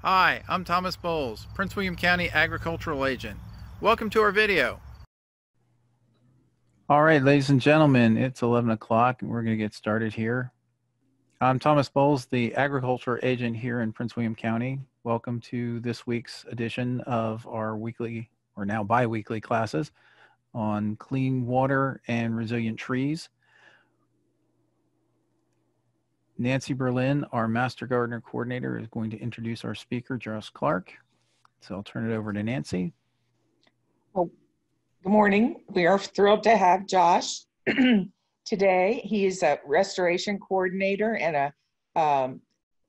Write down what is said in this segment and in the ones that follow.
Hi, I'm Thomas Bowles, Prince William County Agricultural Agent. Welcome to our video. All right, ladies and gentlemen, it's 11 o'clock and we're going to get started here. I'm Thomas Bowles, the Agriculture Agent here in Prince William County. Welcome to this week's edition of our weekly, or now bi-weekly classes on clean water and resilient trees. Nancy Berlin, our Master Gardener Coordinator, is going to introduce our speaker, Josh Clark. So I'll turn it over to Nancy. Well, good morning. We are thrilled to have Josh today. He is a restoration coordinator and a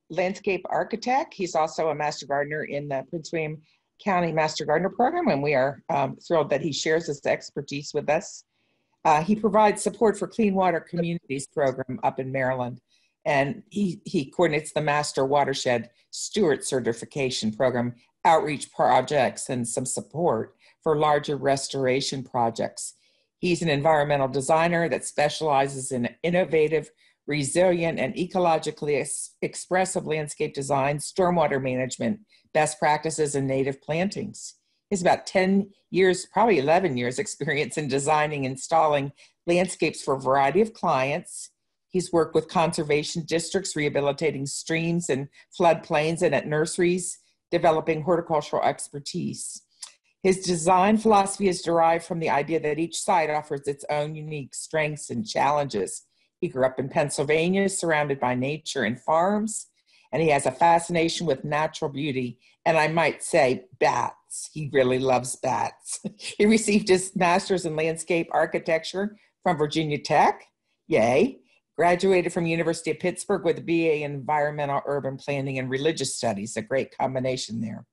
landscape architect. He's also a Master Gardener in the Prince William County Master Gardener Program, and we are thrilled that he shares his expertise with us. He provides support for Clean Water Communities program up in Maryland, and he coordinates the Master Watershed Steward Certification Program, outreach projects, and some support for larger restoration projects. He's an environmental designer that specializes in innovative, resilient, and ecologically expressive landscape design, stormwater management, best practices, and native plantings. He has about 10 years, probably 11 years experience in designing and installing landscapes for a variety of clients. He's worked with conservation districts, rehabilitating streams and floodplains, and at nurseries, developing horticultural expertise. His design philosophy is derived from the idea that each site offers its own unique strengths and challenges. He grew up in Pennsylvania, surrounded by nature and farms, and he has a fascination with natural beauty, and I might say bats. He really loves bats. He received his master's in landscape architecture from Virginia Tech, yay, graduated from University of Pittsburgh with a BA in environmental urban planning and religious studies, a great combination there.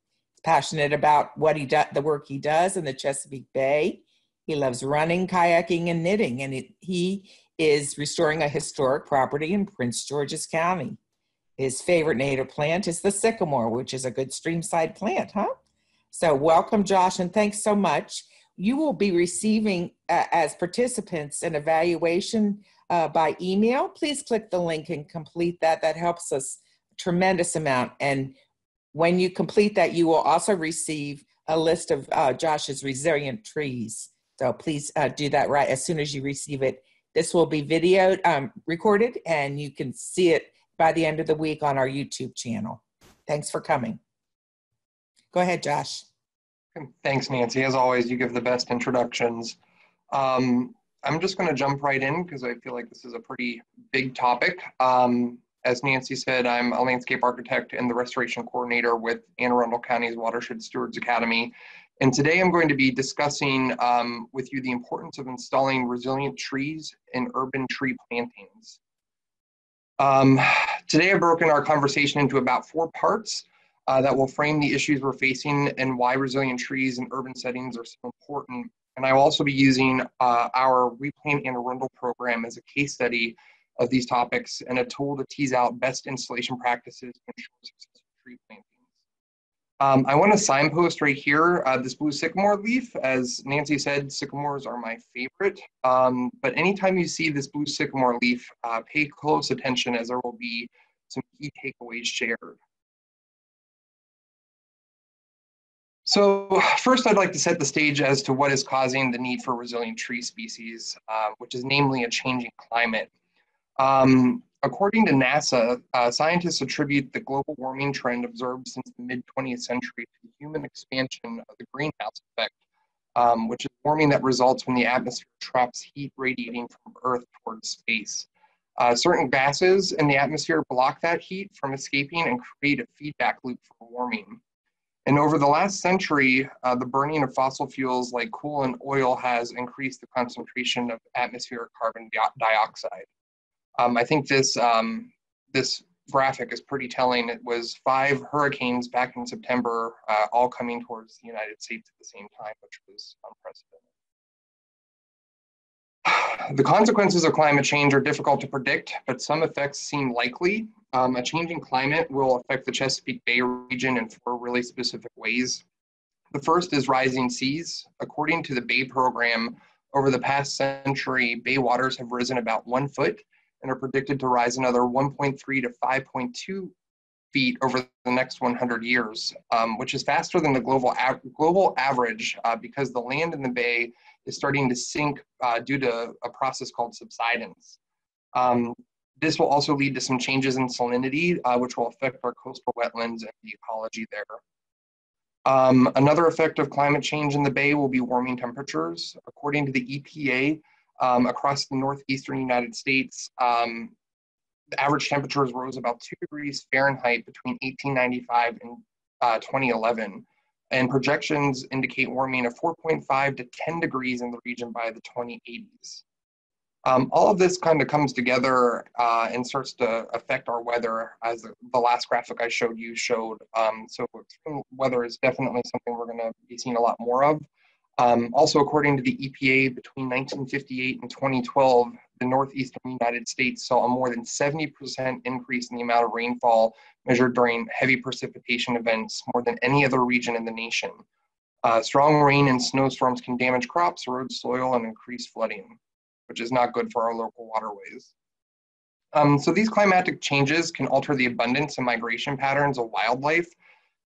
Passionate about what the work he does in the Chesapeake Bay. He loves running, kayaking, and knitting, and he is restoring a historic property in Prince George's County. His favorite native plant is the sycamore, which is a good streamside plant, huh? So welcome, Josh, and thanks so much. You will be receiving, as participants, an evaluation by email. Please click the link and complete that. That helps us a tremendous amount. And when you complete that, you will also receive a list of Josh's resilient trees. So please do that right as soon as you receive it. This will be videoed, recorded, and you can see it by the end of the week on our YouTube channel. Thanks for coming. Go ahead, Josh. Thanks, Nancy. As always, you give the best introductions. I'm just going to jump right in because I feel like this is a pretty big topic. As Nancy said, I'm a landscape architect and the restoration coordinator with Arundel County's Watershed Stewards Academy. And today I'm going to be discussing with you the importance of installing resilient trees in urban tree plantings. Today I've broken our conversation into about 4 parts that will frame the issues we're facing and why resilient trees in urban settings are so important. And I will also be using our REPLANT and Arundel program as a case study of these topics and a tool to tease out best installation practices to ensure successful tree plantings. I want to signpost right here this blue sycamore leaf. As Nancy said, sycamores are my favorite, but anytime you see this blue sycamore leaf, pay close attention as there will be some key takeaways shared. So first, I'd like to set the stage as to what is causing the need for resilient tree species, which is namely a changing climate. According to NASA, scientists attribute the global warming trend observed since the mid-20th century to human expansion of the greenhouse effect, which is warming that results when the atmosphere traps heat radiating from Earth towards space. Certain gases in the atmosphere block that heat from escaping and create a feedback loop for warming. And over the last century, the burning of fossil fuels like coal and oil has increased the concentration of atmospheric carbon dioxide. I think this graphic is pretty telling. It was 5 hurricanes back in September, all coming towards the United States at the same time, which was unprecedented. The consequences of climate change are difficult to predict, but some effects seem likely. A changing climate will affect the Chesapeake Bay region in 4 really specific ways. The first is rising seas. According to the Bay program, over the past century, bay waters have risen about 1 foot and are predicted to rise another 1.3 to 5.2 feet over the next 100 years, which is faster than the global average because the land in the bay is starting to sink due to a process called subsidence. This will also lead to some changes in salinity, which will affect our coastal wetlands and the ecology there. Another effect of climate change in the bay will be warming temperatures. According to the EPA, across the northeastern United States, the average temperatures rose about 2 degrees Fahrenheit between 1895 and 2011. And projections indicate warming of 4.5 to 10 degrees in the region by the 2080s. All of this kind of comes together and starts to affect our weather, as the last graphic I showed you showed. So extreme weather is definitely something we're going to be seeing a lot more of. Also, according to the EPA, between 1958 and 2012, the northeastern United States saw a more than 70% increase in the amount of rainfall measured during heavy precipitation events, more than any other region in the nation. Strong rain and snowstorms can damage crops, erode soil, and increase flooding, which is not good for our local waterways. So these climatic changes can alter the abundance and migration patterns of wildlife.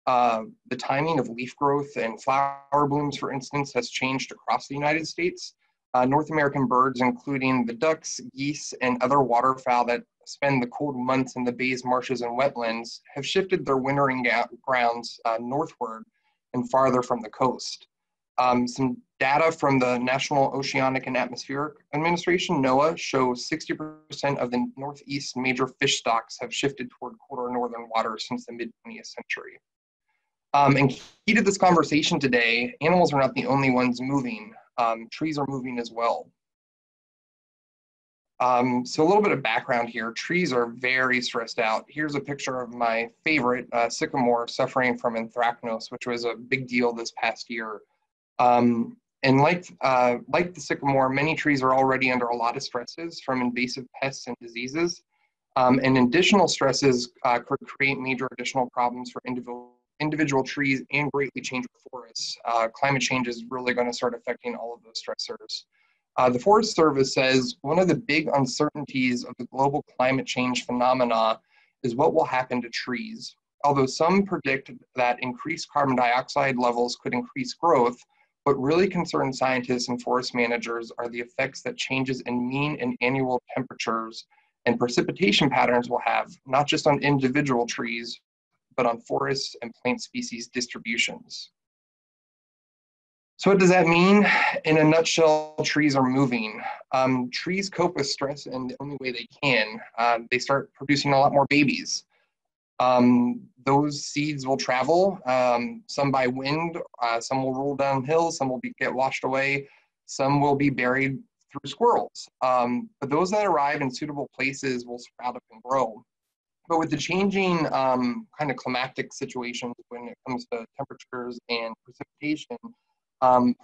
The timing of leaf growth and flower blooms, for instance, has changed across the United States. North American birds, including the ducks, geese, and other waterfowl that spend the cold months in the bays, marshes, and wetlands, have shifted their wintering grounds northward and farther from the coast. Some data from the National Oceanic and Atmospheric Administration, NOAA, shows 60% of the Northeast major fish stocks have shifted toward colder northern waters since the mid-20th century. And key to this conversation today, animals are not the only ones moving. Trees are moving as well. So a little bit of background here. Trees are very stressed out. Here's a picture of my favorite, sycamore, suffering from anthracnose, which was a big deal this past year. And like the sycamore, many trees are already under a lot of stresses from invasive pests and diseases. And additional stresses could create major additional problems for individual trees and greatly change forests. Climate change is really going to start affecting all of those stressors. The Forest Service says one of the big uncertainties of the global climate change phenomena is what will happen to trees. Although some predict that increased carbon dioxide levels could increase growth, what really concerns scientists and forest managers are the effects that changes in mean and annual temperatures and precipitation patterns will have, not just on individual trees, but on forests and plant species distributions. So what does that mean? In a nutshell, trees are moving. Trees cope with stress in the only way they can. They start producing a lot more babies. Those seeds will travel, some by wind, some will roll downhill, some will get washed away, some will be buried through squirrels. But those that arrive in suitable places will sprout up and grow. But with the changing kind of climatic situations when it comes to temperatures and precipitation,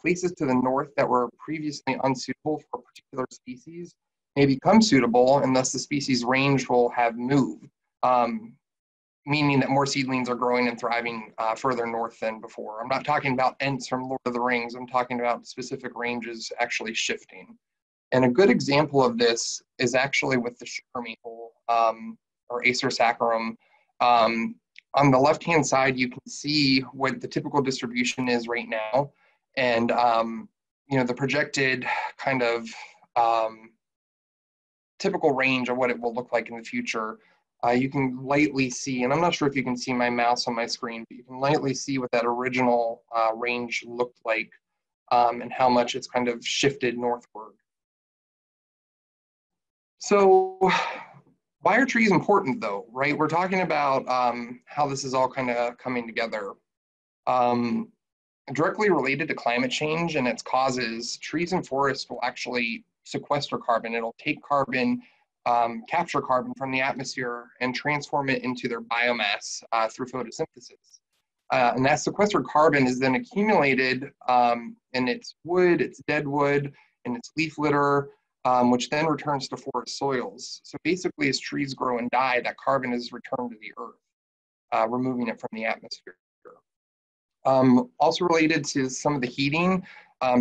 places to the north that were previously unsuitable for a particular species may become suitable, and thus the species range will have moved, meaning that more seedlings are growing and thriving further north than before. I'm not talking about Ents from Lord of the Rings. I'm talking about specific ranges actually shifting. And a good example of this is actually with the sugar maple, or Acer saccharum. On the left-hand side, you can see what the typical distribution is right now. And, the projected kind of typical range of what it will look like in the future. You can lightly see, and I'm not sure if you can see my mouse on my screen, but you can lightly see what that original range looked like and how much it's kind of shifted northward. So why are trees important though, right? We're talking about how this is all kind of coming together. Directly related to climate change and its causes, trees and forests will actually sequester carbon. It'll take carbon, capture carbon from the atmosphere and transform it into their biomass through photosynthesis. And that sequestered carbon is then accumulated in its wood, its dead wood, and its leaf litter, which then returns to forest soils. So basically, as trees grow and die, that carbon is returned to the earth, removing it from the atmosphere. Also related to some of the heating,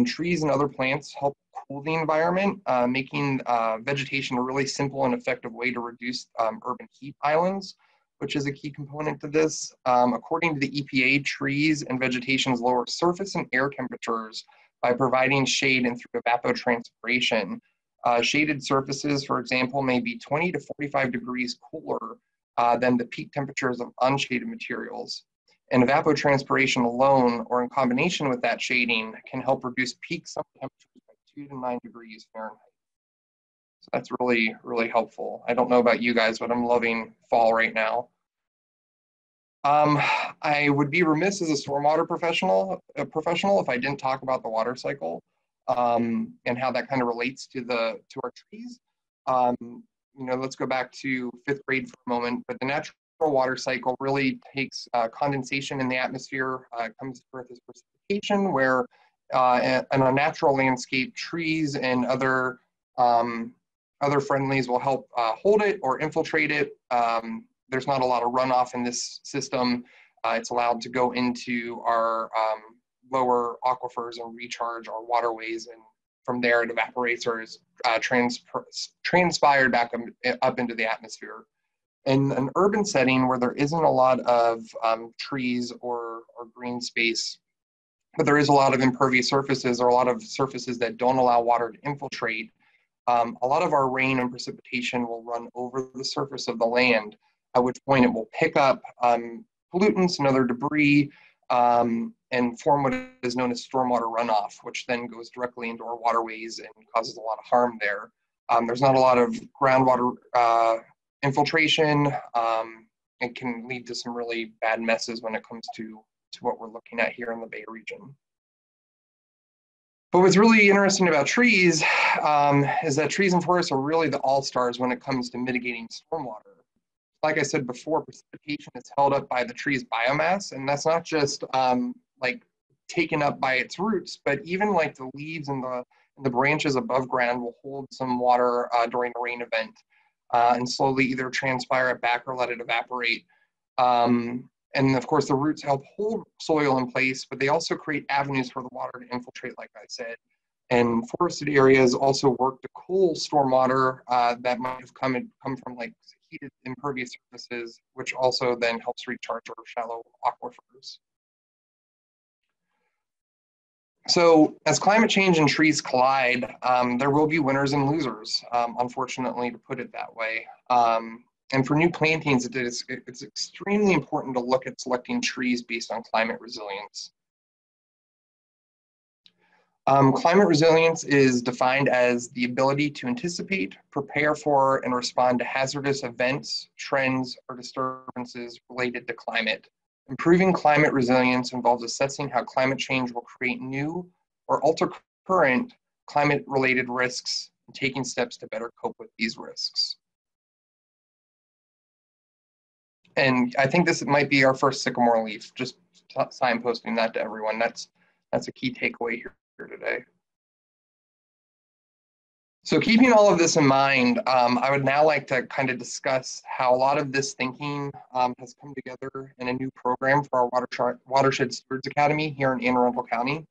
trees and other plants help cool the environment, making vegetation a really simple and effective way to reduce urban heat islands. which is a key component to this. According to the EPA, trees and vegetations lower surface and air temperatures by providing shade and through evapotranspiration. Shaded surfaces, for example, may be 20 to 45 degrees cooler than the peak temperatures of unshaded materials. And evapotranspiration alone, or in combination with that shading, can help reduce peak summer temperatures by 2 to 9 degrees Fahrenheit. So that's really, really helpful. I don't know about you guys, but I'm loving fall right now. I would be remiss as a stormwater professional if I didn't talk about the water cycle and how that kind of relates to our trees. Let's go back to 5th grade for a moment, but the natural water cycle really takes condensation in the atmosphere, comes to earth as precipitation, where in a natural landscape, trees and other friendlies will help hold it or infiltrate it. There's not a lot of runoff in this system. It's allowed to go into our lower aquifers and recharge our waterways, and from there it evaporates or is transpired back up into the atmosphere. In an urban setting where there isn't a lot of trees or green space, but there is a lot of impervious surfaces or a lot of surfaces that don't allow water to infiltrate, a lot of our rain and precipitation will run over the surface of the land, at which point it will pick up pollutants and other debris and form what is known as stormwater runoff, which then goes directly into our waterways and causes a lot of harm there. There's not a lot of groundwater infiltration. It can lead to some really bad messes when it comes to what we're looking at here in the Bay region. But what's really interesting about trees is that trees and forests are really the all-stars when it comes to mitigating stormwater. Like I said before, precipitation is held up by the tree's biomass, and that's not just like taken up by its roots, but even like the leaves and the branches above ground will hold some water during a rain event and slowly either transpire it back or let it evaporate. And of course, the roots help hold soil in place, but they also create avenues for the water to infiltrate, like I said. And forested areas also work to cool stormwater that might have come from like heated impervious surfaces, which also then helps recharge our shallow aquifers. So as climate change and trees collide, there will be winners and losers, unfortunately, to put it that way. And for new plantings, it's extremely important to look at selecting trees based on climate resilience. Climate resilience is defined as the ability to anticipate, prepare for, and respond to hazardous events, trends, or disturbances related to climate. Improving climate resilience involves assessing how climate change will create new or alter current climate-related risks and taking steps to better cope with these risks. And I think this might be our first sycamore leaf, just signposting that to everyone. That's a key takeaway here today. So keeping all of this in mind, I would now like to kind of discuss how a lot of this thinking has come together in a new program for our Watershed Stewards Academy here in Anne Arundel County,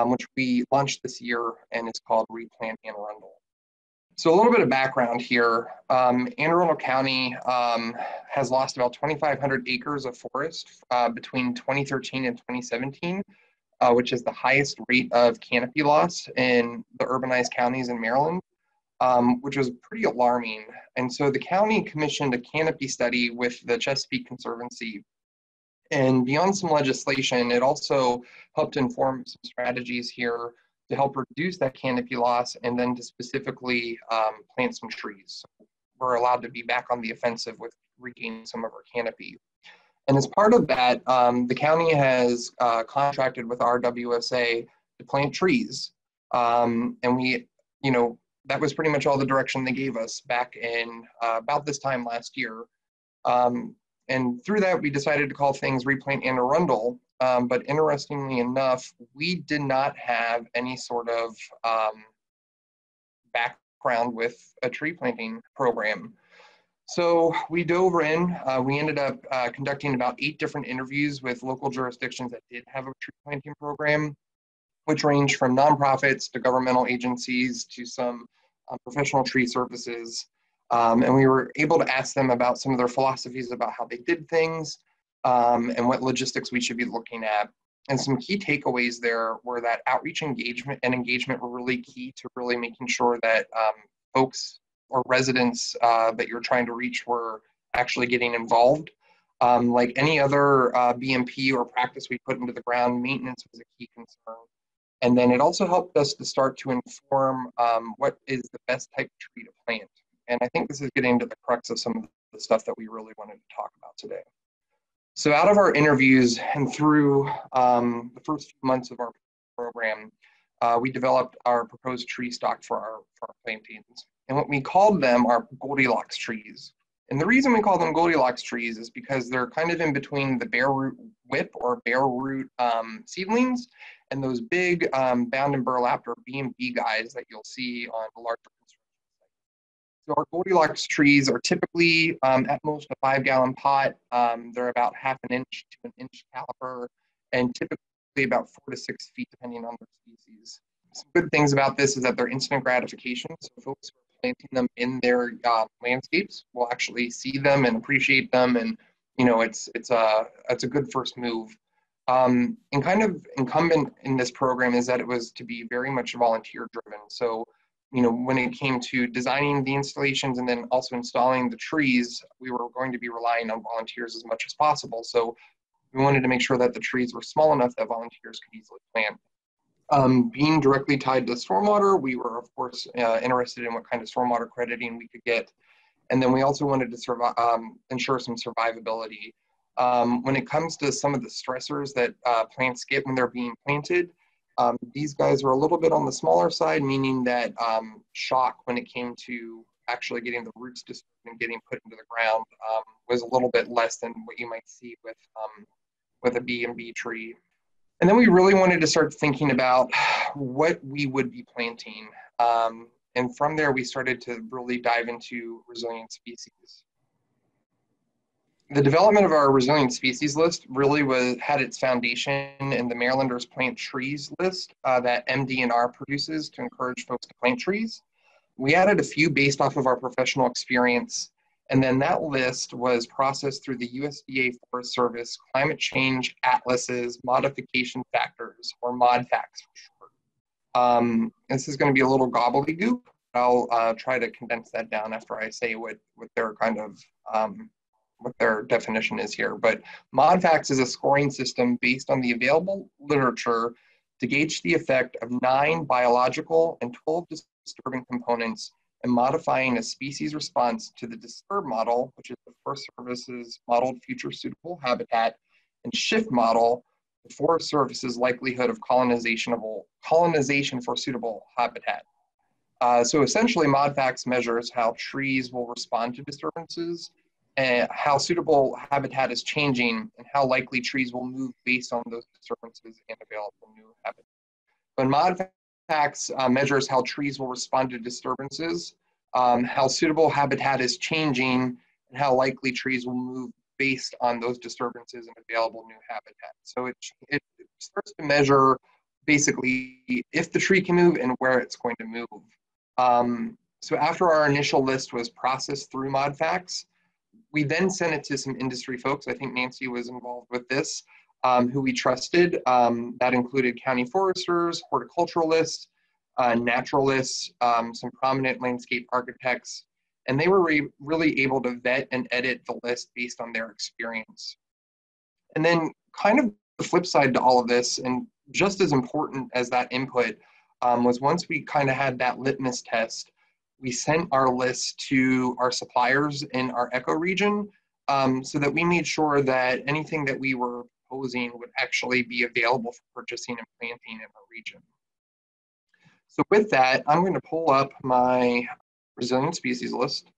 which we launched this year, and it's called REPLANT Anne Arundel. So a little bit of background here. Anne Arundel County has lost about 2,500 acres of forest between 2013 and 2017. Which is the highest rate of canopy loss in the urbanized counties in Maryland, which was pretty alarming. And so the county commissioned a canopy study with the Chesapeake Conservancy. And beyond some legislation, it also helped inform some strategies here to help reduce that canopy loss and then to specifically plant some trees. So we're allowed to be back on the offensive with regaining some of our canopy. And as part of that, the county has contracted with RWSA to plant trees. And that was pretty much all the direction they gave us back in about this time last year. And through that, we decided to call things Replant Anne Arundel. But interestingly enough, we did not have any sort of background with a tree planting program. So we dove in, we ended up conducting about 8 different interviews with local jurisdictions that did have a tree planting program, which ranged from nonprofits to governmental agencies to some professional tree services. And we were able to ask them about some of their philosophies about how they did things, and what logistics we should be looking at. And some key takeaways there were that outreach engagement were really key to really making sure that folks or residents that you're trying to reach were actually getting involved. Like any other BMP or practice we put into the ground, maintenance was a key concern. And then it also helped us to start to inform what is the best type of tree to plant. And I think this is getting to the crux of some of the stuff that we really wanted to talk about today. So out of our interviews and through the first few months of our program, we developed our proposed tree stock for our plantings. And what we called them are Goldilocks trees. And the reason we call them Goldilocks trees is because they're kind of in between the bare root whip or bare root seedlings and those big bound and burlap or B&B guys that you'll see on the larger construction sites. So our Goldilocks trees are typically at most a 5-gallon pot. They're about half an inch to an inch caliber and typically about 4 to 6 feet depending on their species. Some good things about this is that they're instant gratification. So folks who are planting them in their landscapes will actually see them and appreciate them, and it's a good first move. And kind of incumbent in this program is that it was to be very much volunteer driven. So when it came to designing the installations and then also installing the trees, we were going to be relying on volunteers as much as possible. So we wanted to make sure that the trees were small enough that volunteers could easily plant. Being directly tied to stormwater, we were, of course, interested in what kind of stormwater crediting we could get. And then we also wanted to ensure some survivability. When it comes to some of the stressors that plants get when they're being planted, these guys are a little bit on the smaller side, meaning that shock when it came to actually getting the roots disturbed and getting put into the ground was a little bit less than what you might see with a B&B tree. And then we really wanted to start thinking about what we would be planting. And from there, we started to really dive into resilient species. The development of our resilient species list really had its foundation in the Marylanders Plant Trees list that MD&R produces to encourage folks to plant trees. We added a few based off of our professional experience, and then that list was processed through the USDA Forest Service Climate Change Atlas's Modification Factors, or MODFACTS for short. This is going to be a little gobbledygook. I'll try to condense that down after I say what their kind of what their definition is here. But MODFACTS is a scoring system based on the available literature to gauge the effect of 9 biological and 12 disturbing components and modifying a species response to the DISTURB model, which is the Forest Service's modeled future suitable habitat, and SHIFT model, the Forest Service's likelihood of colonization for suitable habitat. So essentially, MODFACTS measures how trees will respond to disturbances, and how suitable habitat is changing, and how likely trees will move based on those disturbances and available new habitat. When MODFACTS measures how trees will respond to disturbances, how suitable habitat is changing, and how likely trees will move based on those disturbances and available new habitat. So it starts to measure basically if the tree can move and where it's going to move. So after our initial list was processed through MODFACTS, we then sent it to some industry folks. I think Nancy was involved with this, who we trusted. That included county foresters, horticulturalists, naturalists, some prominent landscape architects, and they were really able to vet and edit the list based on their experience. And then kind of the flip side to all of this, and just as important as that input, was once we kind of had that litmus test, we sent our list to our suppliers in our ecoregion so that we made sure that anything that we were proposing would actually be available for purchasing and planting in our region. So with that, I'm going to pull up my resilient species list.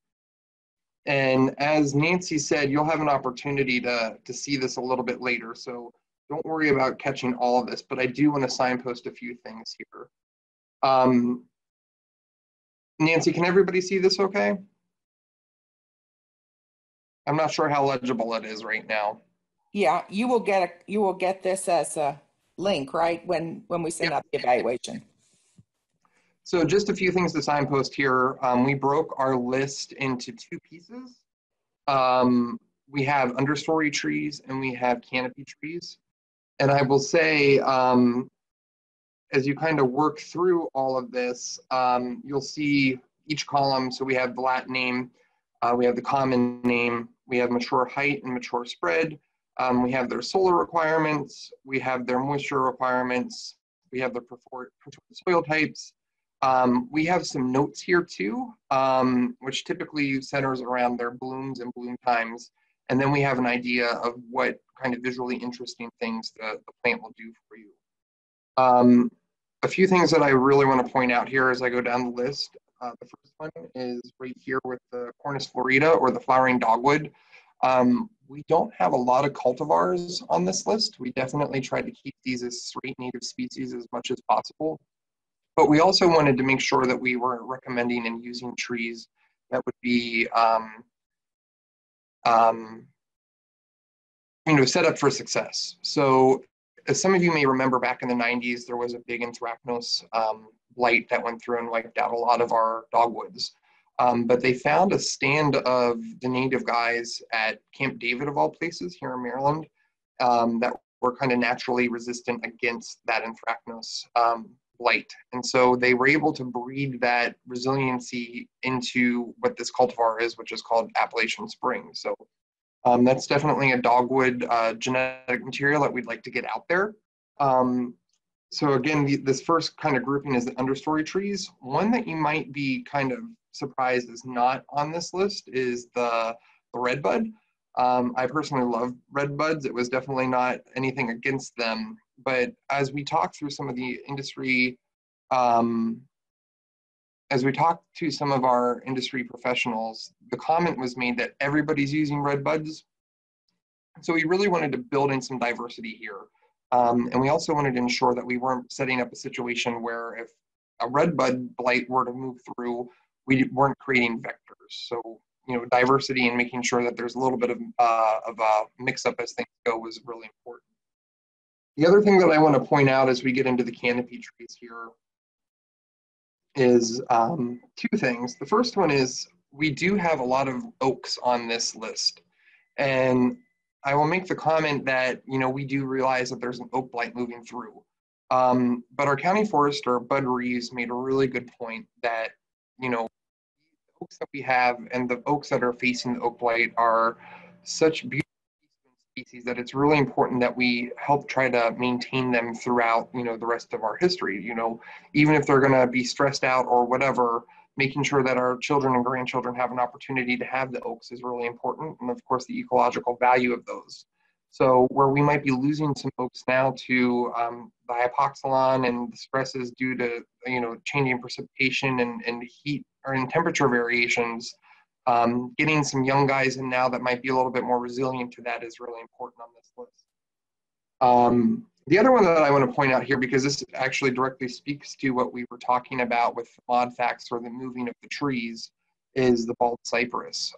And as Nancy said, you'll have an opportunity to see this a little bit later. So don't worry about catching all of this, but I do want to signpost a few things here. Nancy, can everybody see this okay? I'm not sure how legible it is right now. Yeah, you will get this as a link, right? When we send out the evaluation. So just a few things to signpost here. We broke our list into two pieces. We have understory trees and we have canopy trees. And I will say, as you kind of work through all of this, you'll see each column. So we have the Latin name, we have the common name, we have mature height and mature spread. We have their solar requirements, we have their moisture requirements, we have the preferred soil types. We have some notes here too, which typically centers around their blooms and bloom times. And then we have an idea of what kind of visually interesting things the plant will do for you. A few things that I really want to point out here as I go down the list. The first one is right here with the Cornus florida, or the flowering dogwood. We don't have a lot of cultivars on this list. We definitely tried to keep these as straight native species as much as possible. But we also wanted to make sure that we were recommending and using trees that would be set up for success. So as some of you may remember, back in the 90s, there was a big anthracnose blight that went through and wiped out a lot of our dogwoods. But they found a stand of the native guys at Camp David, of all places, here in Maryland, that were kind of naturally resistant against that anthracnose blight. And so they were able to breed that resiliency into what this cultivar is, which is called Appalachian Spring. So that's definitely a dogwood genetic material that we'd like to get out there. So again, this first kind of grouping is the understory trees. One that you might be kind of surprised is not on this list is the redbud. I personally love redbuds. It was definitely not anything against them. But as we talk through some of the industry, as we talked to some of our industry professionals, the comment was made that everybody's using redbuds. So we really wanted to build in some diversity here. And we also wanted to ensure that we weren't setting up a situation where if a redbud blight were to move through, we weren't creating vectors. So, diversity and making sure that there's a little bit of a mix-up as things go was really important. The other thing that I want to point out as we get into the canopy trees here is two things. The first one is we do have a lot of oaks on this list. And I will make the comment that, we do realize that there's an oak blight moving through. But our county forester, Bud Reeves, made a really good point that, the oaks that we have and the oaks that are facing the oak blight are such beautiful species that it's really important that we help try to maintain them throughout, the rest of our history. Even if they're going to be stressed out or whatever, making sure that our children and grandchildren have an opportunity to have the oaks is really important. And of course, the ecological value of those. So where we might be losing some oaks now to the hypoxylon and the stresses due to, changing precipitation and heat or in temperature variations, getting some young guys in now that might be a little bit more resilient to that is really important on this list. The other one that I want to point out here, because this actually directly speaks to what we were talking about with mod facts or the moving of the trees, is the bald cypress.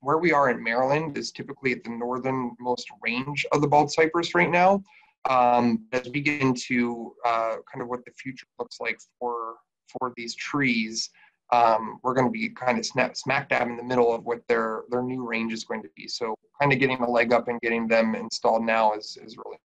Where we are in Maryland is typically at the northernmost range of the bald cypress right now. As we get into kind of what the future looks like for these trees, we're going to be kind of smack dab in the middle of what their new range is going to be. So kind of getting a leg up and getting them installed now is really important.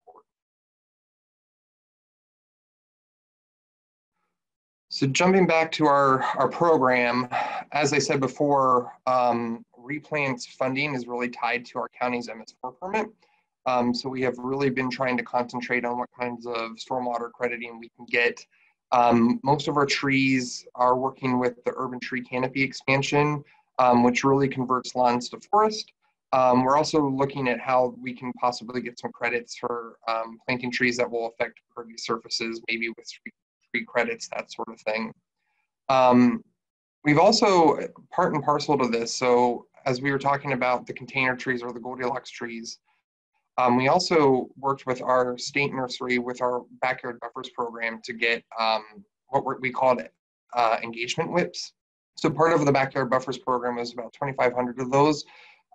So jumping back to our program, as I said before, REPLANT's funding is really tied to our county's MS4 permit. So we have really been trying to concentrate on what kinds of stormwater crediting we can get. Most of our trees are working with the urban tree canopy expansion, which really converts lawns to forest. We're also looking at how we can possibly get some credits for planting trees that will affect pervious surfaces, maybe with tree credits, that sort of thing. We've also, part and parcel to this, so as we were talking about the container trees or the Goldilocks trees, we also worked with our state nursery with our backyard buffers program to get what we called engagement whips. So part of the backyard buffers program was about 2,500 of those.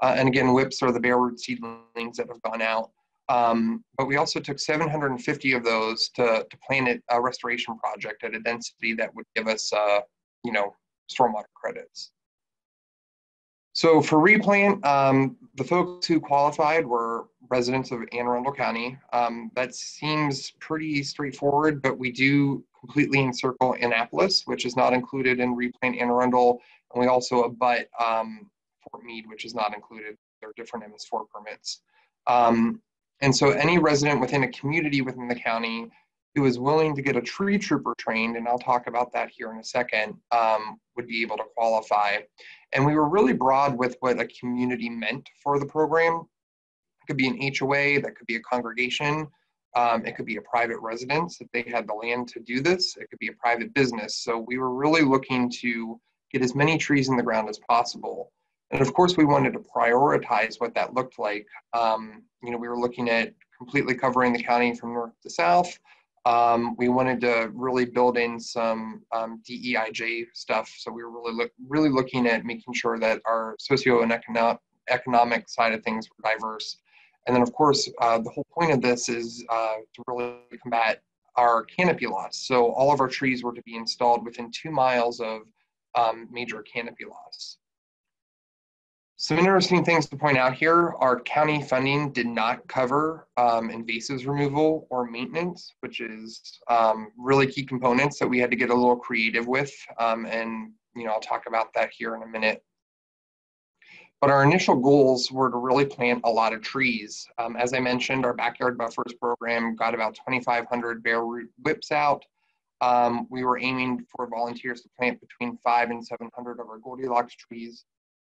And again, whips are the bare root seedlings that have gone out. But we also took 750 of those to plan a restoration project at a density that would give us, you know, stormwater credits. So for replant, the folks who qualified were residents of Anne Arundel County. That seems pretty straightforward, but we do completely encircle Annapolis, which is not included in replant Anne Arundel, and we also abut Fort Meade, which is not included. They're different MS4 permits. And so any resident within a community within the county who is willing to get a tree trooper trained, and I'll talk about that here in a second, would be able to qualify. And we were really broad with what a community meant for the program. It could be an HOA, that could be a congregation, it could be a private residence if they had the land to do this, it could be a private business. So we were really looking to get as many trees in the ground as possible. And of course, we wanted to prioritize what that looked like. You know, we were looking at completely covering the county from north to south. We wanted to really build in some DEIJ stuff. So we were really looking at making sure that our socio and economic side of things were diverse. And then, of course, the whole point of this is to really combat our canopy loss. So all of our trees were to be installed within 2 miles of major canopy loss. Some interesting things to point out here, our county funding did not cover invasives removal or maintenance, which is really key components that we had to get a little creative with. And you know, I'll talk about that here in a minute. But our initial goals were to really plant a lot of trees. As I mentioned, our backyard buffers program got about 2,500 bare root whips out. We were aiming for volunteers to plant between 500 and 700 of our Goldilocks trees.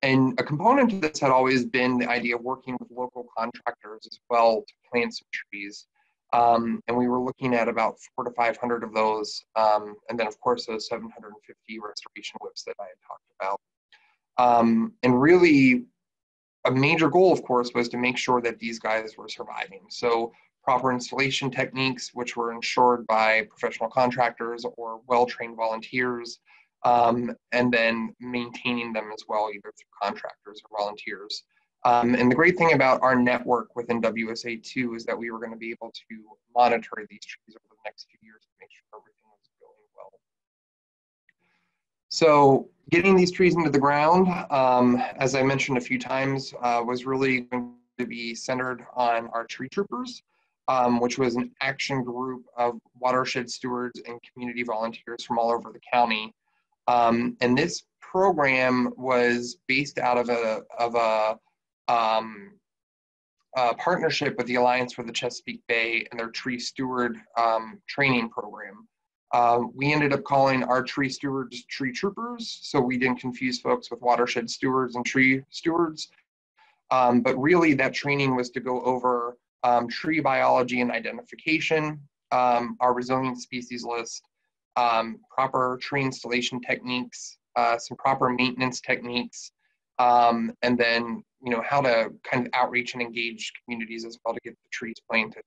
And a component of this had always been the idea of working with local contractors as well to plant some trees. And we were looking at about 400 to 500 of those. And then of course, those 750 restoration whips that I had talked about. And really a major goal, of course, was to make sure that these guys were surviving. So proper installation techniques, which were ensured by professional contractors or well-trained volunteers, and then maintaining them as well, either through contractors or volunteers. And the great thing about our network within WSA2 is that we were going to be able to monitor these trees over the next few years to make sure everything was going well. So getting these trees into the ground, as I mentioned a few times, was really going to be centered on our tree troopers, which was an action group of watershed stewards and community volunteers from all over the county. And this program was based out of a partnership with the Alliance for the Chesapeake Bay and their tree steward training program. We ended up calling our tree stewards tree troopers, so we didn't confuse folks with watershed stewards and tree stewards. But really that training was to go over tree biology and identification, our resilient species list, proper tree installation techniques, some proper maintenance techniques, and then, you know, how to kind of outreach and engage communities as well to get the trees planted.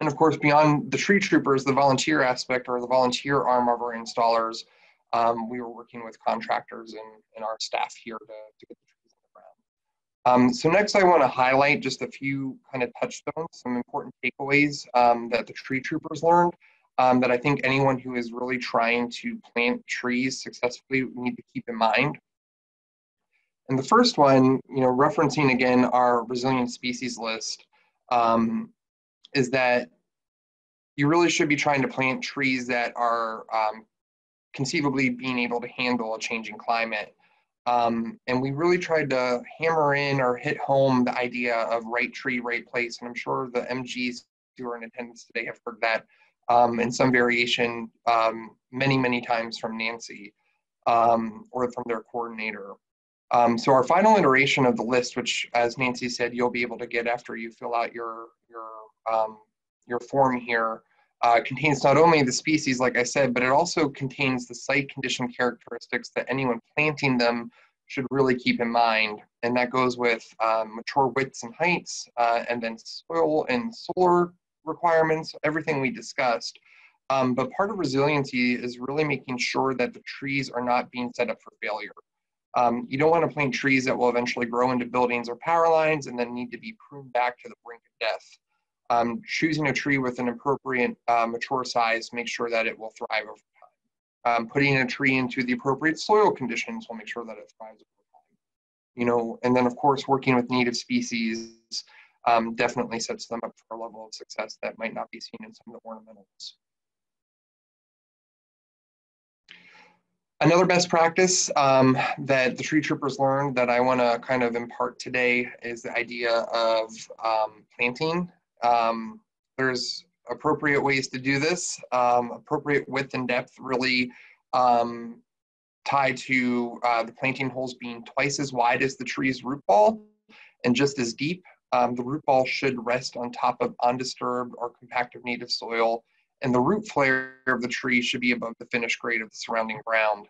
And of course, beyond the tree troopers, the volunteer aspect or the volunteer arm of our installers, we were working with contractors and our staff here to get the trees in the ground. So next I want to highlight just a few kind of touchstones, some important takeaways that the tree troopers learned. That I think anyone who is really trying to plant trees successfully need to keep in mind. And the first one, you know, referencing again our resilient species list, is that you really should be trying to plant trees that are conceivably being able to handle a changing climate. And we really tried to hammer in or hit home the idea of right tree, right place. And I'm sure the MGs who are in attendance today have heard that in some variation many, many times from Nancy or from their coordinator. So our final iteration of the list, which as Nancy said, you'll be able to get after you fill out your form here, contains not only the species, like I said, but it also contains the site condition characteristics that anyone planting them should really keep in mind. And that goes with mature widths and heights, and then soil and solar requirements, everything we discussed. But part of resiliency is really making sure that the trees are not being set up for failure. You don't want to plant trees that will eventually grow into buildings or power lines and then need to be pruned back to the brink of death. Choosing a tree with an appropriate mature size makes sure that it will thrive over time. Putting a tree into the appropriate soil conditions will make sure that it thrives over time. You know, and then of course, working with native species definitely sets them up for a level of success that might not be seen in some of the ornamentals. Another best practice that the tree troopers learned that I want to kind of impart today is the idea of planting. There's appropriate ways to do this. Appropriate width and depth really tied to the planting holes being twice as wide as the tree's root ball and just as deep. The root ball should rest on top of undisturbed or compacted native soil, and the root flare of the tree should be above the finished grade of the surrounding ground.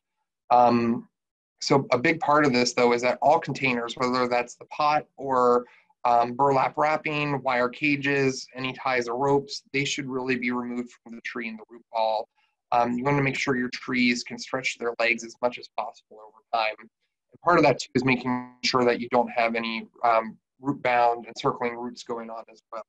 So a big part of this, though, is that all containers, whether that's the pot or burlap wrapping, wire cages, any ties or ropes, they should really be removed from the tree and the root ball. You want to make sure your trees can stretch their legs as much as possible over time. And part of that, too, is making sure that you don't have any root-bound and circling roots going on as well.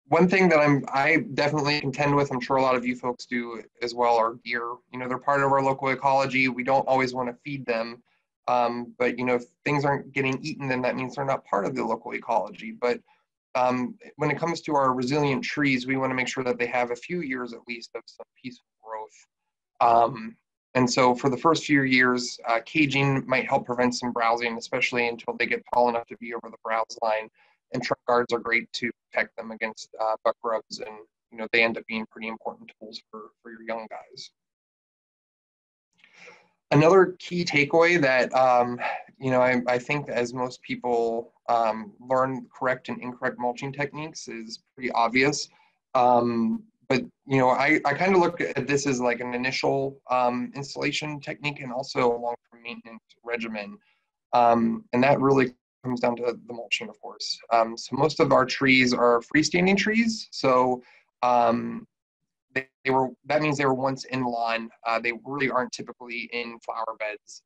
One thing that I definitely contend with, I'm sure a lot of you folks do as well, are deer. You know, they're part of our local ecology. We don't always want to feed them, but you know, if things aren't getting eaten, then that means they're not part of the local ecology. But when it comes to our resilient trees, we want to make sure that they have a few years at least of some peaceful growth. And so for the first few years, caging might help prevent some browsing, especially until they get tall enough to be over the browse line. And trunk guards are great to protect them against buck grubs, and you know, they end up being pretty important tools for your young guys. Another key takeaway that you know, I think as most people learn correct and incorrect mulching techniques is pretty obvious. But you know, I kind of look at this as like an initial installation technique and also a long-term maintenance regimen, and that really comes down to the mulching, of course. So most of our trees are freestanding trees. So that means they were once in lawn. They really aren't typically in flower beds.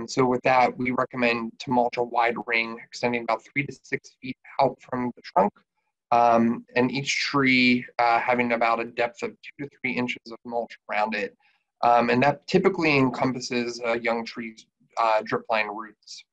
So with that, we recommend to mulch a wide ring extending about 3 to 6 feet out from the trunk, and each tree having about a depth of 2 to 3 inches of mulch around it. And that typically encompasses a young tree's drip line roots.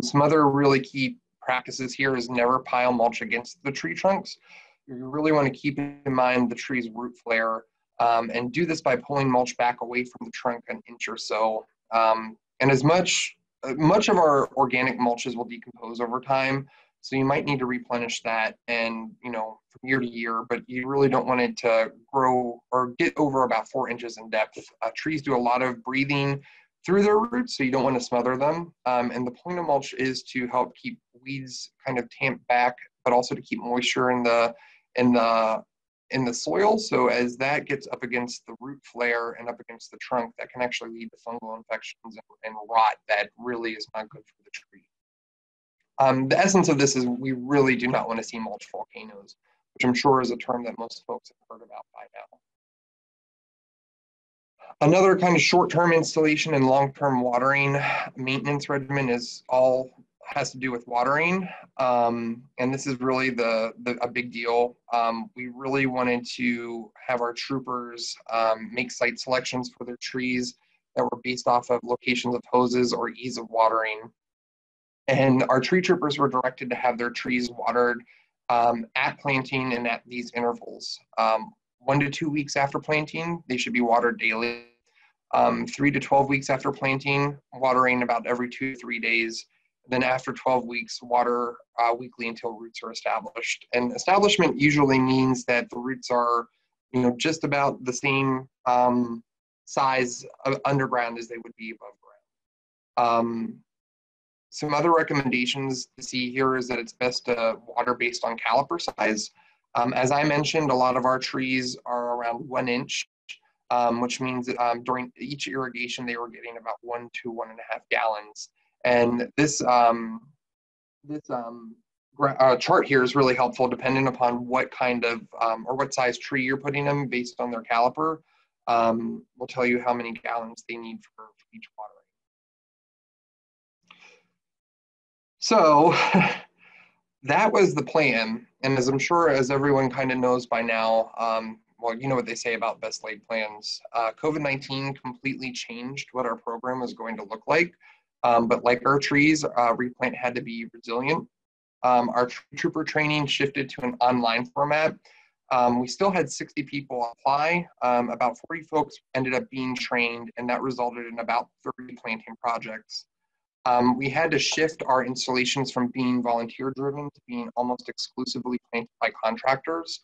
Some other really key practices here is never pile mulch against the tree trunks. You really want to keep in mind the tree's root flare, and do this by pulling mulch back away from the trunk an inch or so. And as much of our organic mulches will decompose over time, so you might need to replenish that, and you know, from year to year, but you really don't want it to grow or get over about 4 inches in depth. Trees do a lot of breathing through their roots, so you don't want to smother them. And the point of mulch is to help keep weeds kind of tamped back, but also to keep moisture in the soil. So as that gets up against the root flare and up against the trunk, that can actually lead to fungal infections and rot that really is not good for the tree. The essence of this is we really do not want to see mulch volcanoes, which I'm sure is a term that most folks have heard about by now. Another kind of short-term installation and long-term watering maintenance regimen has to do with watering, and this is really a big deal. We really wanted to have our troopers make site selections for their trees that were based off of locations of hoses or ease of watering. And our tree troopers were directed to have their trees watered at planting and at these intervals. 1 to 2 weeks after planting, they should be watered daily. 3 to 12 weeks after planting, watering about every 2 to 3 days. Then after 12 weeks, water weekly until roots are established. And establishment usually means that the roots are, you know, just about the same size underground as they would be above ground. Some other recommendations to see here is that it's best to water based on caliper size. As I mentioned, a lot of our trees are around 1 inch, which means that during each irrigation, they were getting about 1 to 1.5 gallons. And this chart here is really helpful depending upon what kind of or what size tree you're putting them based on their caliper. will tell you how many gallons they need for each watering. So that was the plan. And as I'm sure as everyone kind of knows by now, well, you know what they say about best laid plans. COVID-19 completely changed what our program was going to look like. But like our trees, REPLANT had to be resilient. Our trooper training shifted to an online format. We still had 60 people apply. About 40 folks ended up being trained, and that resulted in about 30 planting projects. We had to shift our installations from being volunteer driven to being almost exclusively planted by contractors.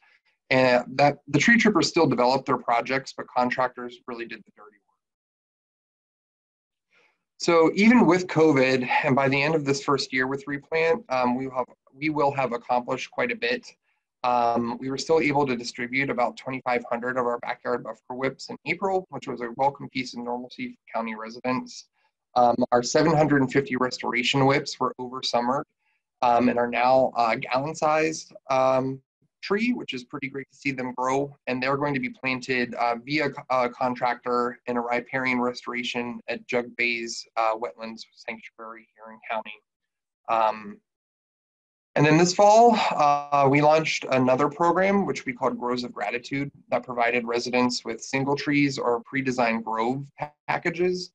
And that the tree troopers still developed their projects, but contractors really did the dirty work. So even with COVID, and by the end of this first year with REPLANT, we will have accomplished quite a bit. We were still able to distribute about 2,500 of our backyard buffer whips in April, which was a welcome piece of normalcy for county residents. Our 750 restoration whips were over summered and are now gallon sized tree, which is pretty great to see them grow. And they're going to be planted via a contractor in a riparian restoration at Jug Bay's Wetlands Sanctuary here in county. And then this fall, we launched another program, which we called Groves of Gratitude, that provided residents with single trees or pre-designed grove packages,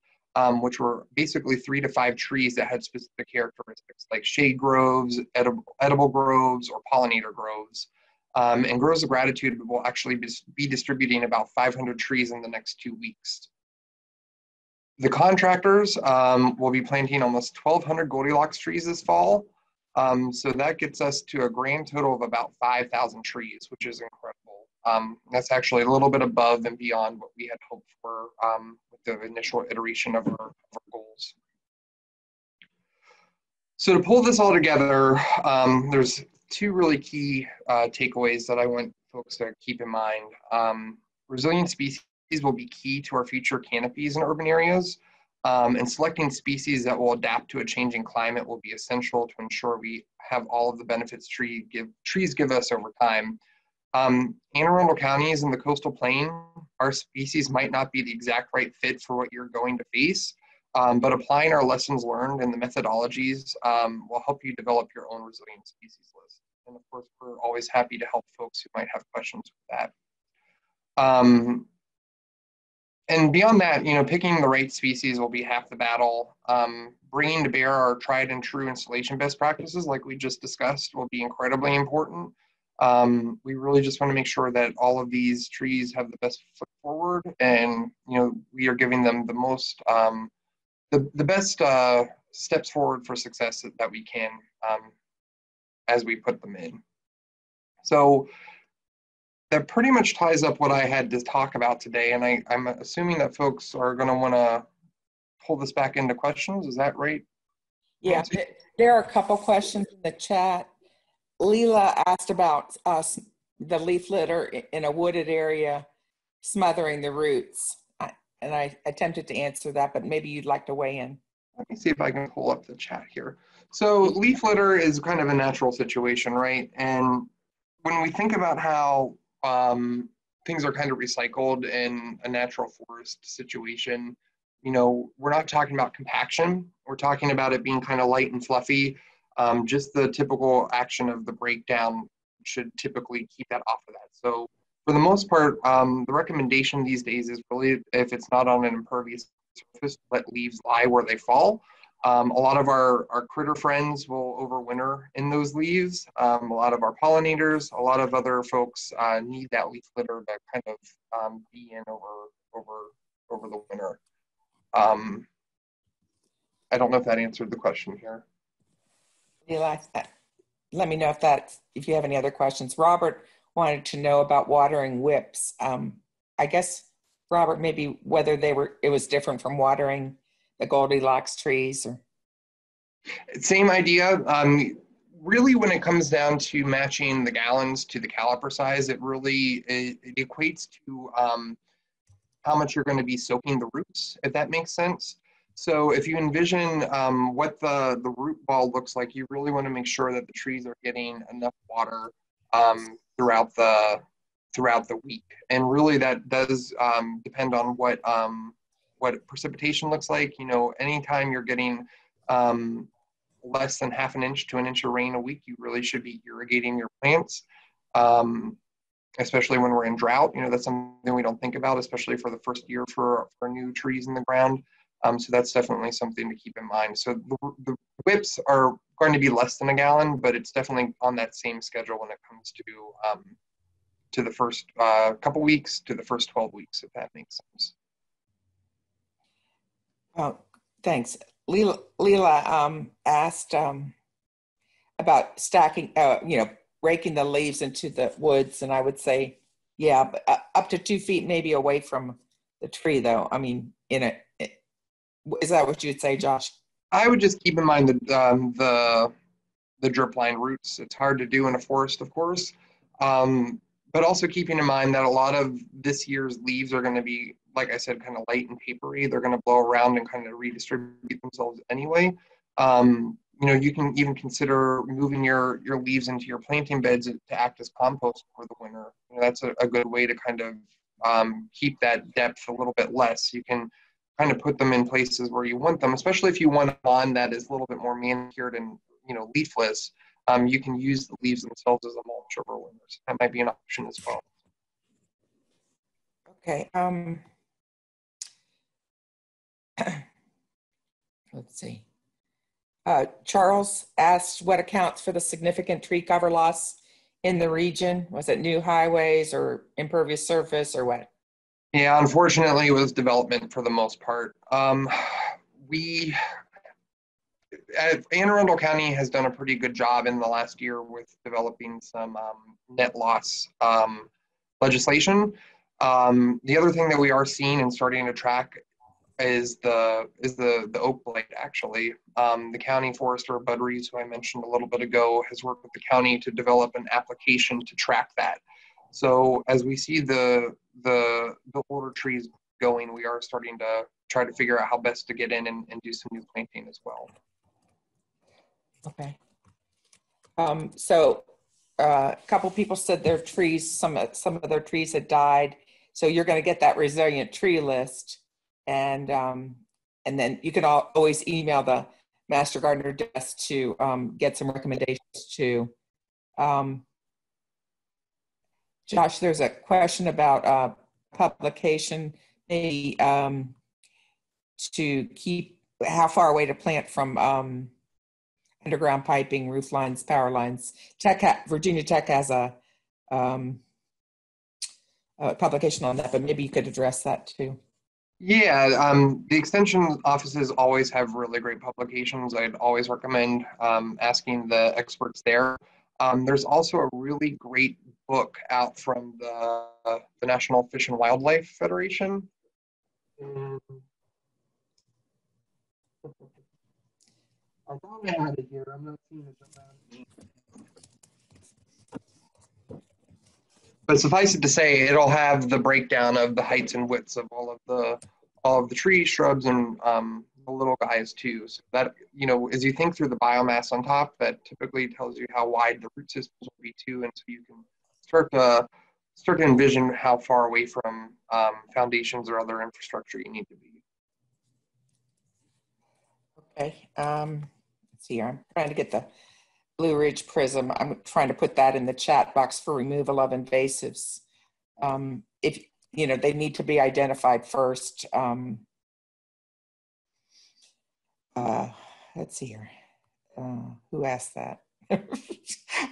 which were basically 3 to 5 trees that had specific characteristics like shade groves, edible groves, or pollinator groves. And Groves of Gratitude will actually be distributing about 500 trees in the next 2 weeks. The contractors will be planting almost 1,200 Goldilocks trees this fall. So that gets us to a grand total of about 5,000 trees, which is incredible. That's actually a little bit above and beyond what we had hoped for with the initial iteration of our goals. So to pull this all together, there's 2 really key takeaways that I want folks to keep in mind. Resilient species will be key to our future canopies in urban areas. And selecting species that will adapt to a changing climate will be essential to ensure we have all of the benefits trees give us over time. Anne Arundel County is in the coastal plain. Our species might not be the exact right fit for what you're going to face, but applying our lessons learned and the methodologies will help you develop your own resilient species list. And of course, we're always happy to help folks who might have questions with that. And beyond that, you know, picking the right species will be half the battle. Bringing to bear our tried and true installation best practices, like we just discussed, will be incredibly important. We really just want to make sure that all of these trees have the best foot forward, and you know, we are giving them the most, the best steps forward for success that we can as we put them in. So that pretty much ties up what I had to talk about today, and I'm assuming that folks are going to want to pull this back into questions. Is that right? Yeah, there are a couple questions in the chat. Leela asked about the leaf litter in a wooded area smothering the roots. And I attempted to answer that, but maybe you'd like to weigh in. Let me see if I can pull up the chat here. So leaf litter is kind of a natural situation, right? And when we think about how things are kind of recycled in a natural forest situation, you know, we're not talking about compaction. We're talking about it being kind of light and fluffy. Just the typical action of the breakdown should typically keep that off of that. So for the most part, the recommendation these days is really, if it's not on an impervious surface, let leaves lie where they fall. A lot of our critter friends will overwinter in those leaves. A lot of our pollinators, a lot of other folks need that leaf litter to kind of be in over the winter. I don't know if that answered the question here. Let me know if you have any other questions. Robert wanted to know about watering whips. I guess, Robert, maybe whether it was different from watering the Goldilocks trees, or same idea. Really, when it comes down to matching the gallons to the caliper size, it equates to how much you're going to be soaking the roots, if that makes sense. So if you envision what the root ball looks like, you really want to make sure that the trees are getting enough water throughout throughout the week. And really that does depend on what precipitation looks like. You know, anytime you're getting less than half an inch to an inch of rain a week, you really should be irrigating your plants, especially when we're in drought. You know, that's something we don't think about, especially for the first year for new trees in the ground. So that's definitely something to keep in mind. So the whips are going to be less than a gallon, but it's definitely on that same schedule when it comes to the first couple weeks to the first 12 weeks, if that makes sense. Oh, thanks. Leela asked about stacking, raking the leaves into the woods, and I would say, yeah, but up to 2 feet maybe away from the tree, though. I mean, is that what you'd say, Josh? I would just keep in mind the drip line roots. It's hard to do in a forest, of course, but also keeping in mind that a lot of this year's leaves are going to be, like I said, kind of light and papery. They're going to blow around and kind of redistribute themselves anyway. You know, you can even consider moving your leaves into your planting beds to act as compost for the winter. You know, that's a good way to kind of keep that depth a little bit less. You can kind of put them in places where you want them, especially if you want a lawn that is a little bit more manicured and, you know, leafless. You can use the leaves themselves as a mulch over winter. So that might be an option as well. Okay. Let's see. Charles asked what accounts for the significant tree cover loss in the region. Was it new highways or impervious surface or what? Yeah, unfortunately, it was development for the most part. Anne Arundel County has done a pretty good job in the last year with developing some net loss legislation. The other thing that we are seeing and starting to track is the oak blight, actually. The county forester, Bud Reeves, who I mentioned a little bit ago, has worked with the county to develop an application to track that. So as we see the older trees going, we are starting to try to figure out how best to get in and do some new planting as well. Okay. So a couple people said their trees, some of their trees had died. So you're going to get that resilient tree list, and then you can always email the Master Gardener desk to get some recommendations too. Josh, there's a question about publication, maybe to keep how far away to plant from underground piping, roof lines, power lines. Virginia Tech has a publication on that, but maybe you could address that too. Yeah, the extension offices always have really great publications. I'd always recommend asking the experts there. There's also a really great book out from the National Fish and Wildlife Federation. I thought I had it here. I'm not seeing it around. But suffice it to say, it'll have the breakdown of the heights and widths of all of the trees, shrubs, and the little guys too. So that, you know, as you think through the biomass on top, that typically tells you how wide the root systems will be too, and so you can start to envision how far away from foundations or other infrastructure you need to be. Okay. Let's see here. I'm trying to get the Blue Ridge Prism. I'm trying to put that in the chat box for removal of invasives. If you know, they need to be identified first. Let's see here. Who asked that?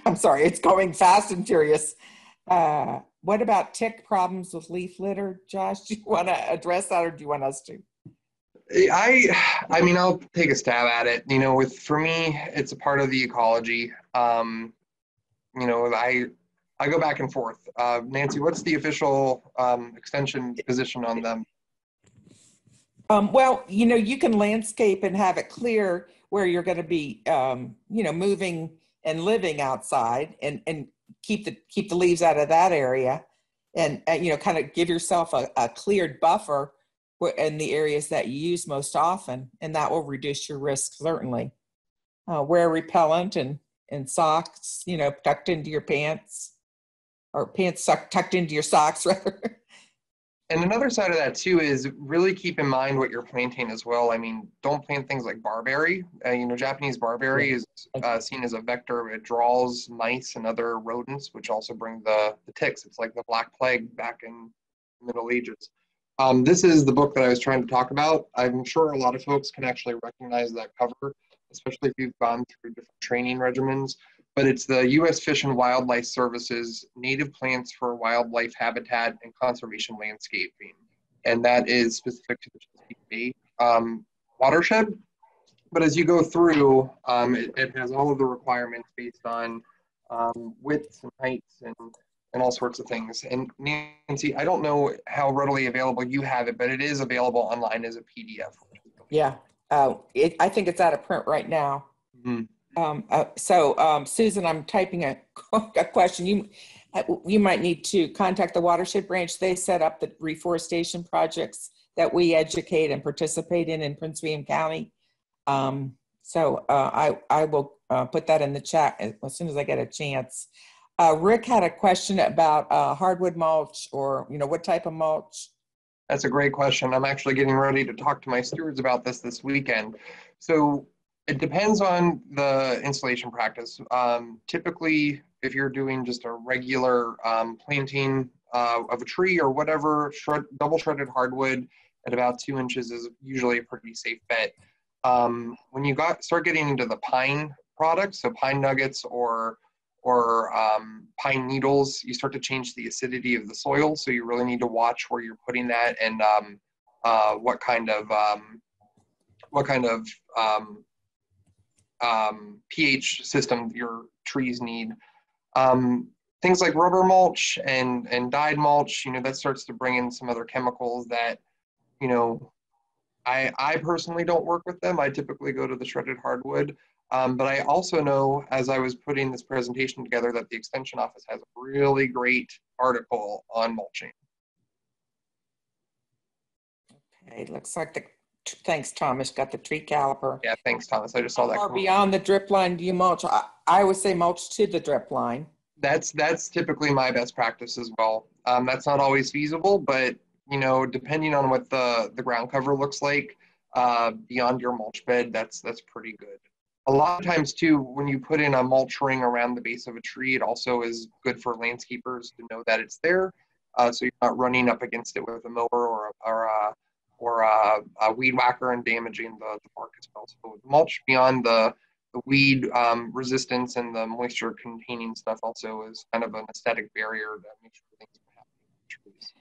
I'm sorry, it's going fast and furious. What about tick problems with leaf litter? Josh, do you want to address that, or do you want us to? I mean, I'll take a stab at it. You know, for me, it's a part of the ecology. You know, I go back and forth. Nancy, what's the official extension position on them? Well, you know, you can landscape and have it clear where you're going to be, you know, moving and living outside, and keep the leaves out of that area, and you know, kind of give yourself a cleared buffer in the areas that you use most often, and that will reduce your risk certainly. Wear repellent and socks, you know, tucked into your pants. or pants tucked into your socks rather. And another side of that too is really keep in mind what you're planting as well. I mean, don't plant things like barberry. Japanese barberry is seen as a vector. It draws mice and other rodents, which also bring the ticks. It's like the Black Plague back in the Middle Ages. This is the book that I was trying to talk about. I'm sure a lot of folks can actually recognize that cover, especially if you've gone through different training regimens. But it's the U.S. Fish and Wildlife Service's Native Plants for Wildlife Habitat and Conservation Landscaping. And that is specific to the Chesapeake Bay watershed. But as you go through, it has all of the requirements based on widths and heights and all sorts of things. And Nancy, I don't know how readily available you have it, but it is available online as a PDF. Yeah, I think it's out of print right now. Mm-hmm. Susan, I'm typing a question. You might need to contact the watershed branch. They set up the reforestation projects that we educate and participate in Prince William County. I will put that in the chat as soon as I get a chance. Rick had a question about hardwood mulch, or what type of mulch. That's a great question. I'm actually getting ready to talk to my stewards about this weekend. So it depends on the installation practice. Typically, if you're doing just a regular planting of a tree or whatever, double shredded hardwood at about 2 inches is usually a pretty safe bet. When you start getting into the pine products, so pine nuggets or pine needles, you start to change the acidity of the soil. So you really need to watch where you're putting that and what kind of pH system your trees need. Things like rubber mulch and dyed mulch, that starts to bring in some other chemicals that, I personally don't work with them. I typically go to the shredded hardwood. But I also know, as I was putting this presentation together, that the Extension Office has a really great article on mulching. Okay, looks like thanks, Thomas, got the tree caliper. Yeah, thanks, Thomas. I just saw that. How far beyond the drip line do you mulch? I would say mulch to the drip line. That's typically my best practice as well. That's not always feasible, but depending on what the ground cover looks like beyond your mulch bed, that's pretty good. A lot of times too, when you put in a mulch ring around the base of a tree, it also is good for landscapers to know that it's there, so you're not running up against it with a mower or a weed whacker and damaging the bark as well. So with mulch beyond the weed resistance and the moisture containing stuff also is kind of an aesthetic barrier that makes sure things are happening in trees.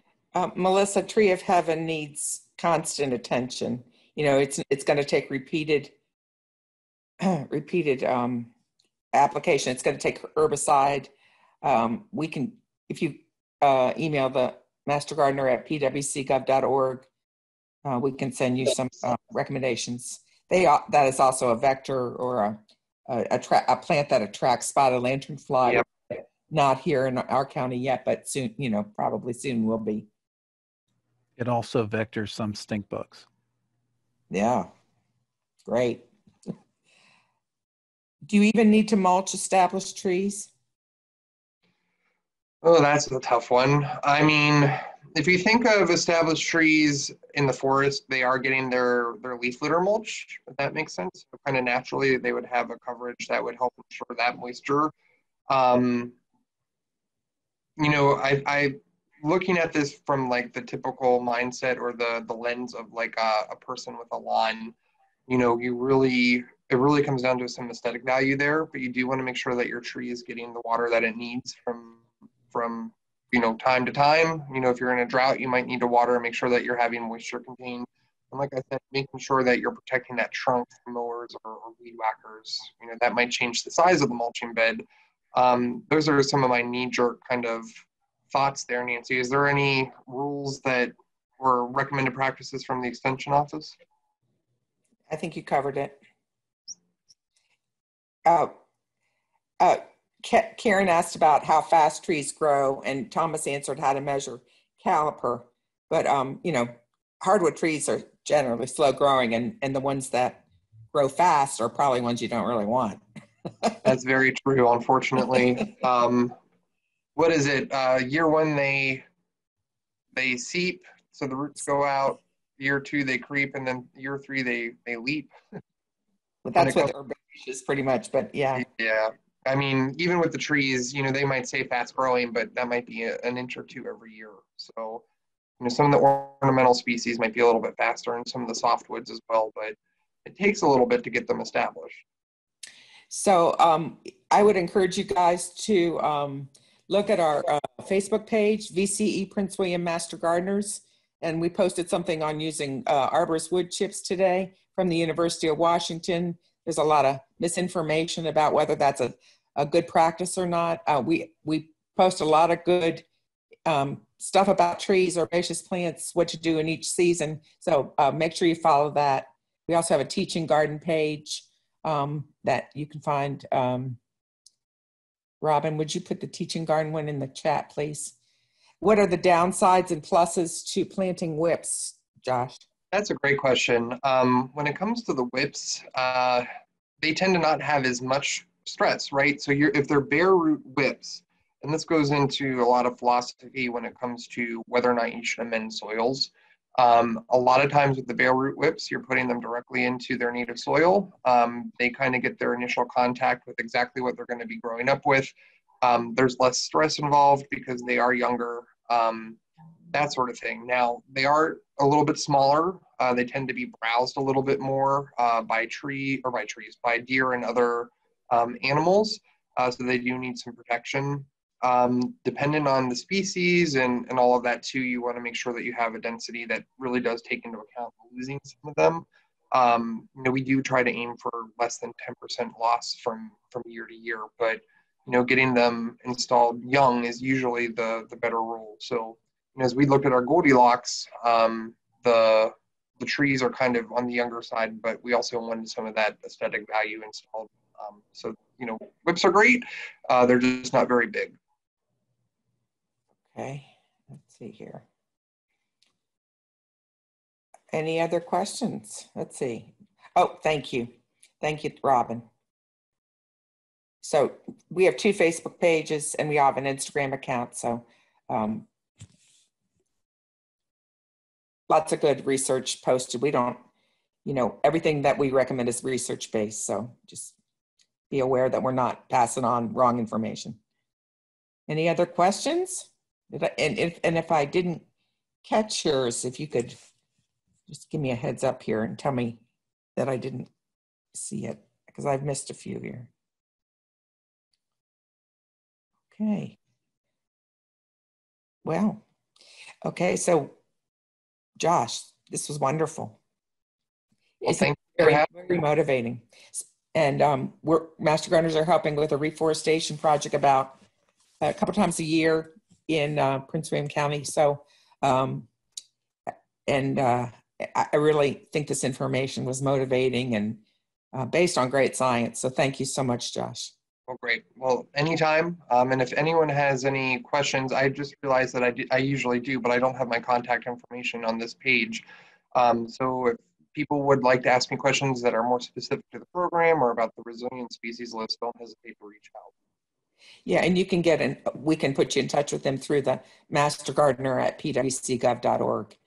Melissa, Tree of Heaven needs constant attention. It's going to take repeated application. It's going to take herbicide. We can, if you email the master gardener at pwcgov.org, we can send you some recommendations. That is also a vector or a plant that attracts spotted lanternfly. Yep. Not here in our county yet, but soon, probably soon will be. It also vectors some stink bugs. Yeah, great. Do you even need to mulch established trees? Oh, that's a tough one. I mean, if you think of established trees in the forest, they are getting their leaf litter mulch, if that makes sense. So kind of naturally, they would have a coverage that would help ensure that moisture. I looking at this from like the typical mindset or the lens of like a person with a lawn, it really comes down to some aesthetic value there, but you do want to make sure that your tree is getting the water that it needs from time to time. If you're in a drought, you might need to water and make sure that you're having moisture contained. And like I said, making sure that you're protecting that trunk from mowers or weed whackers, that might change the size of the mulching bed. Those are some of my knee-jerk kind of thoughts there, Nancy. Is there any rules that were recommended practices from the Extension Office? I think you covered it. Karen asked about how fast trees grow, and Thomas answered how to measure caliper. But, hardwood trees are generally slow growing, and the ones that grow fast are probably ones you don't really want. That's very true, unfortunately. what is it? Year one, they seep, so the roots go out. Year two, they creep, and then year three, they leap. But When that's it with comes, herbaceous pretty much, but yeah. yeah. I mean, even with the trees, they might say fast growing, but that might be an inch or two every year. So, some of the ornamental species might be a little bit faster, and some of the softwoods as well, but it takes a little bit to get them established. So I would encourage you guys to look at our Facebook page, VCE Prince William Master Gardeners. And we posted something on using arborist wood chips today from the University of Washington. There's a lot of misinformation about whether that's a good practice or not. We post a lot of good stuff about trees, herbaceous plants, what to do in each season. So make sure you follow that. We also have a teaching garden page that you can find. Robin, would you put the teaching garden one in the chat, please? What are the downsides and pluses to planting whips, Josh? That's a great question. When it comes to the whips, they tend to not have as much stress, right? So if they're bare root whips, and this goes into a lot of philosophy when it comes to whether or not you should amend soils. A lot of times with the bare root whips, you're putting them directly into their native soil. They kind of get their initial contact with exactly what they're going to be growing up with. There's less stress involved because they are younger, that sort of thing. Now, they are a little bit smaller. They tend to be browsed a little bit more by deer and other animals. So they do need some protection. Dependent on the species and all of that too, you want to make sure that you have a density that really does take into account losing some of them. We do try to aim for less than 10% loss from year to year, but getting them installed young is usually the better rule. So as we looked at our Goldilocks, the trees are kind of on the younger side, but we also wanted some of that aesthetic value installed. So whips are great. They're just not very big. Okay, let's see here. Any other questions? Let's see. Oh, thank you. Thank you, Robin. So we have 2 Facebook pages and we have an Instagram account. So lots of good research posted. We don't, everything that we recommend is research based. So just be aware that we're not passing on wrong information. Any other questions? And if I didn't catch yours, if you could just give me a heads up here and tell me that I didn't see it, because I've missed a few here. Okay. Well, okay, so Josh, this was wonderful. Well, It's thank very motivating. And Master Gardeners are helping with a reforestation project about a couple times a year in Prince William County. So, I really think this information was motivating and based on great science. So thank you so much, Josh. Well, great. Well, anytime. And if anyone has any questions, I just realized that I usually do, but I don't have my contact information on this page. So if people would like to ask me questions that are more specific to the program or about the resilient species list, don't hesitate to reach out. Yeah, and you can we can put you in touch with them through the mastergardener@pwcgov.org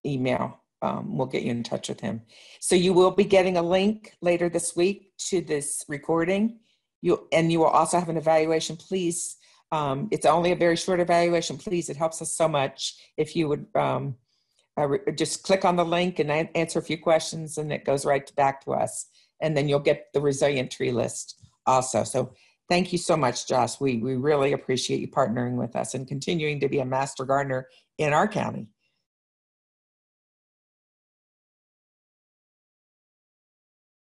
email. We'll get you in touch with him. So you will be getting a link later this week to this recording. You will also have an evaluation. Please, it's only a very short evaluation. Please, it helps us so much if you would just click on the link and answer a few questions, and it goes right back to us. And then you'll get the resilient tree list also. So thank you so much, Josh. We really appreciate you partnering with us and continuing to be a master gardener in our county.